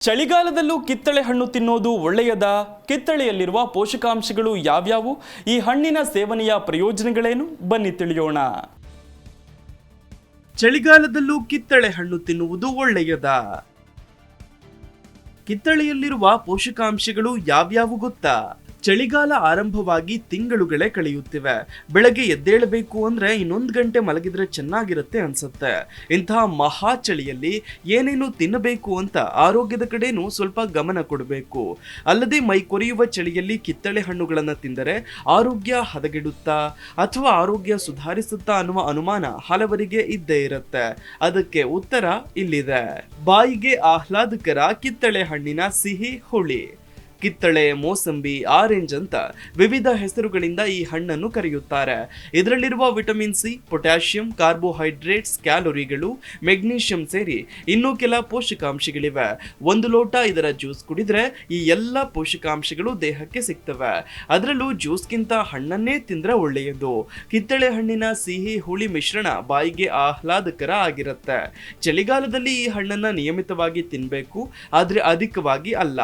ಚಳಿಗಾಲದಲ್ಲೂ ಕಿತ್ತಳೆ ಹಣ್ಣು ತಿನ್ನೋದು ಒಳ್ಳೆಯದಾ? ಕಿತ್ತಳೆಯಲ್ಲಿರುವ ಪೋಷಕಾಂಶಗಳು ಯಾವ್ಯಾವು? ಈ ಹಣ್ಣಿನ ಸೇವನೆಯ ಪ್ರಯೋಜನಗಳೇನು? ಬನ್ನಿ ತಿಳಿಯೋಣ. ಚಳಿಗಾಲದಲ್ಲೂ ಕಿತ್ತಳೆ ಹಣ್ಣು ತಿನ್ನುವುದು ಒಳ್ಳೆಯದಾ? ಕಿತ್ತಳೆಯಲ್ಲಿರುವ ಪೋಷಕಾಂಶಗಳು ಯಾವ್ಯಾವು ಗೊತ್ತಾ? ಚಳಿಗಾಲ ಆರಂಭವಾಗಿ ತಿಂಗಳುಗಳೇ ಕಳೆಯುತ್ತಿವೆ. ಬೆಳಗ್ಗೆ ಎದ್ದೇಳಬೇಕು ಅಂದ್ರೆ ಇನ್ನೊಂದು ಗಂಟೆ ಮಲಗಿದ್ರೆ ಚೆನ್ನಾಗಿರುತ್ತೆ ಅನ್ಸುತ್ತೆ. ಇಂತಹ ಮಹಾ ಚಳಿಯಲ್ಲಿ ಏನೇನು ತಿನ್ನಬೇಕು ಅಂತ ಆರೋಗ್ಯದ ಕಡೆನೂ ಸ್ವಲ್ಪ ಗಮನ ಕೊಡಬೇಕು. ಅಲ್ಲದೆ ಮೈ ಕೊರೆಯುವ ಚಳಿಯಲ್ಲಿ ಕಿತ್ತಳೆ ಹಣ್ಣುಗಳನ್ನು ತಿಂದರೆ ಆರೋಗ್ಯ ಹದಗೆಡುತ್ತಾ ಅಥವಾ ಆರೋಗ್ಯ ಸುಧಾರಿಸುತ್ತಾ ಅನ್ನುವ ಅನುಮಾನ ಹಲವರಿಗೆ ಇದ್ದೇ ಇರುತ್ತೆ. ಅದಕ್ಕೆ ಉತ್ತರ ಇಲ್ಲಿದೆ. ಬಾಯಿಗೆ ಆಹ್ಲಾದಕರ ಕಿತ್ತಳೆ ಹಣ್ಣಿನ ಸಿಹಿ ಹುಳಿ. ಕಿತ್ತಳೆ, ಮೋಸಂಬಿ, ಆರೆಂಜ್ ಅಂತ ವಿವಿಧ ಹೆಸರುಗಳಿಂದ ಈ ಹಣ್ಣನ್ನು ಕರೆಯುತ್ತಾರೆ. ಇದರಲ್ಲಿರುವ ವಿಟಮಿನ್ ಸಿ, ಪೊಟ್ಯಾಷಿಯಂ, ಕಾರ್ಬೋಹೈಡ್ರೇಟ್ಸ್, ಕ್ಯಾಲೋರಿಗಳು, ಮೆಗ್ನೀಷಿಯಂ ಸೇರಿ ಇನ್ನೂ ಕೆಲ ಪೋಷಕಾಂಶಗಳಿವೆ. ಒಂದು ಲೋಟ ಇದರ ಜ್ಯೂಸ್ ಕುಡಿದ್ರೆ ಈ ಎಲ್ಲ ಪೋಷಕಾಂಶಗಳು ದೇಹಕ್ಕೆ ಸಿಗ್ತವೆ. ಅದರಲ್ಲೂ ಜ್ಯೂಸ್ಗಿಂತ ಹಣ್ಣನ್ನೇ ತಿಂದ್ರೆ ಒಳ್ಳೆಯದು. ಕಿತ್ತಳೆ ಹಣ್ಣಿನ ಸಿಹಿ ಹುಳಿ ಮಿಶ್ರಣ ಬಾಯಿಗೆ ಆಹ್ಲಾದಕರ ಆಗಿರುತ್ತೆ. ಚಳಿಗಾಲದಲ್ಲಿ ಈ ಹಣ್ಣನ್ನ ನಿಯಮಿತವಾಗಿ ತಿನ್ನಬೇಕು, ಆದ್ರೆ ಅಧಿಕವಾಗಿ ಅಲ್ಲ.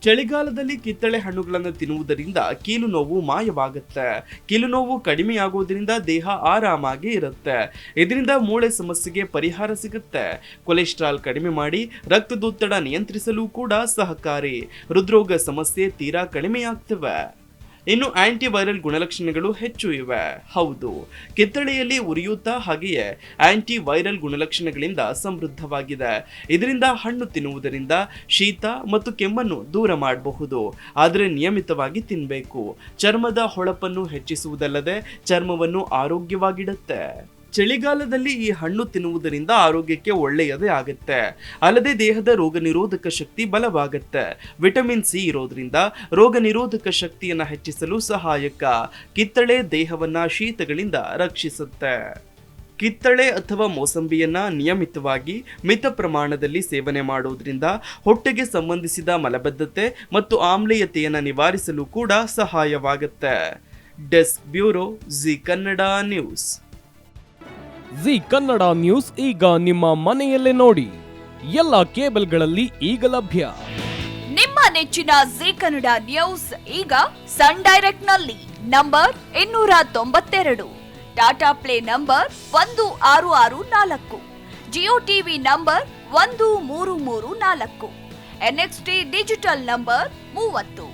ಚಳಿಗಾಲದಲ್ಲಿ ಕಿತ್ತಳೆ ಹಣ್ಣುಗಳನ್ನು ತಿನ್ನುವುದರಿಂದ ಕೀಲು ನೋವು ಮಾಯವಾಗುತ್ತೆ. ಕೀಲು ನೋವು ಕಡಿಮೆಯಾಗುವುದರಿಂದ ದೇಹ ಆರಾಮಾಗಿ ಇರುತ್ತೆ. ಇದರಿಂದ ಮೂಳೆ ಸಮಸ್ಯೆಗೆ ಪರಿಹಾರ ಸಿಗುತ್ತೆ. ಕೊಲೆಸ್ಟ್ರಾಲ್ ಕಡಿಮೆ ಮಾಡಿ ರಕ್ತದೊತ್ತಡ ನಿಯಂತ್ರಿಸಲು ಕೂಡ ಸಹಕಾರಿ. ಹೃದ್ರೋಗ ಸಮಸ್ಯೆ ತೀರಾ ಕಡಿಮೆಯಾಗ್ತವೆ. ಇನ್ನು ಆಂಟಿವೈರಲ್ ಗುಣಲಕ್ಷಣಗಳು ಹೆಚ್ಚು ಇವೆ. ಹೌದು, ಕಿತ್ತಳೆಯಲ್ಲಿ ಉರಿಯೂತ ಹಾಗೆಯೇ ಆಂಟಿವೈರಲ್ ಗುಣಲಕ್ಷಣಗಳಿಂದ ಸಮೃದ್ಧವಾಗಿದೆ. ಇದರಿಂದ ಹಣ್ಣು ತಿನ್ನುವುದರಿಂದ ಶೀತ ಮತ್ತು ಕೆಮ್ಮನ್ನು ದೂರ ಮಾಡಬಹುದು. ಆದರೆ ನಿಯಮಿತವಾಗಿ ತಿನ್ನಬೇಕು. ಚರ್ಮದ ಹೊಳಪನ್ನು ಹೆಚ್ಚಿಸುವುದಲ್ಲದೆ ಚರ್ಮವನ್ನು ಆರೋಗ್ಯವಾಗಿಡುತ್ತೆ. ಚಳಿಗಾಲದಲ್ಲಿ ಈ ಹಣ್ಣು ತಿನ್ನುವುದರಿಂದ ಆರೋಗ್ಯಕ್ಕೆ ಒಳ್ಳೆಯದೇ ಆಗುತ್ತೆ. ಅಲ್ಲದೆ ದೇಹದ ರೋಗ ನಿರೋಧಕ ಶಕ್ತಿ ಬಲವಾಗುತ್ತೆ. ವಿಟಮಿನ್ ಸಿ ಇರೋದ್ರಿಂದ ರೋಗ ನಿರೋಧಕ ಶಕ್ತಿಯನ್ನು ಹೆಚ್ಚಿಸಲು ಸಹಾಯಕ. ಕಿತ್ತಳೆ ದೇಹವನ್ನ ಶೀತಗಳಿಂದ ರಕ್ಷಿಸುತ್ತೆ. ಕಿತ್ತಳೆ ಅಥವಾ ಮೋಸಂಬಿಯನ್ನ ನಿಯಮಿತವಾಗಿ ಮಿತ ಪ್ರಮಾಣದಲ್ಲಿ ಸೇವನೆ ಮಾಡುವುದರಿಂದ ಹೊಟ್ಟೆಗೆ ಸಂಬಂಧಿಸಿದ ಮಲಬದ್ಧತೆ ಮತ್ತು ಆಮ್ಲೀಯತೆಯನ್ನು ನಿವಾರಿಸಲು ಕೂಡ ಸಹಾಯವಾಗುತ್ತೆ. Desk bureau, G Kannada news. G Kannada news ಈಗ ನಿಮ್ಮ ಮನೆಯಲ್ಲೇ ನೋಡಿ. ಎಲ್ಲ ಕೇಬಲ್ಗಳಲ್ಲಿ ಈಗ ಲಭ್ಯ. ನಿಮ್ಮ ನೆಚ್ಚಿನ ಜಿ ಕನ್ನಡ ನ್ಯೂಸ್ ಈಗ ಸನ್ ಡೈರೆಕ್ಟ್ ನಲ್ಲಿ number 292, Tata play number 1664, Jio TV number 1334, NXT digital number 30,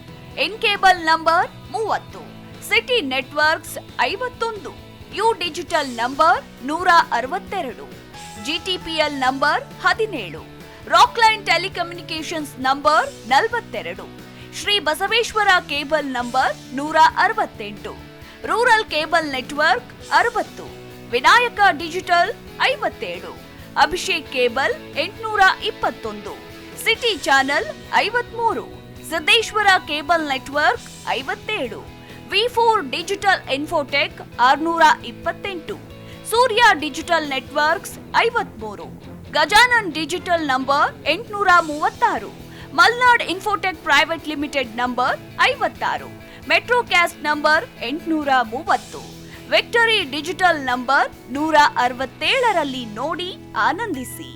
in cable number 30, city networks 51, U digital number 162, GTPL number 17, Rockline telecommunications number 42, Shri Basaveshwara cable number 168, rural cable network 60, Vinayaka digital 57, Abhishek cable 821, city channel 53, Siddeshwara cable network 57, ವಿ4 digital infotech 628, Surya digital networks 53, Gajanan digital number 836, Malnad infotech private limited number 56, Metrocast number 830, victory digital number 167ರಲ್ಲಿ ನೋಡಿ ಆನಂದಿಸಿ.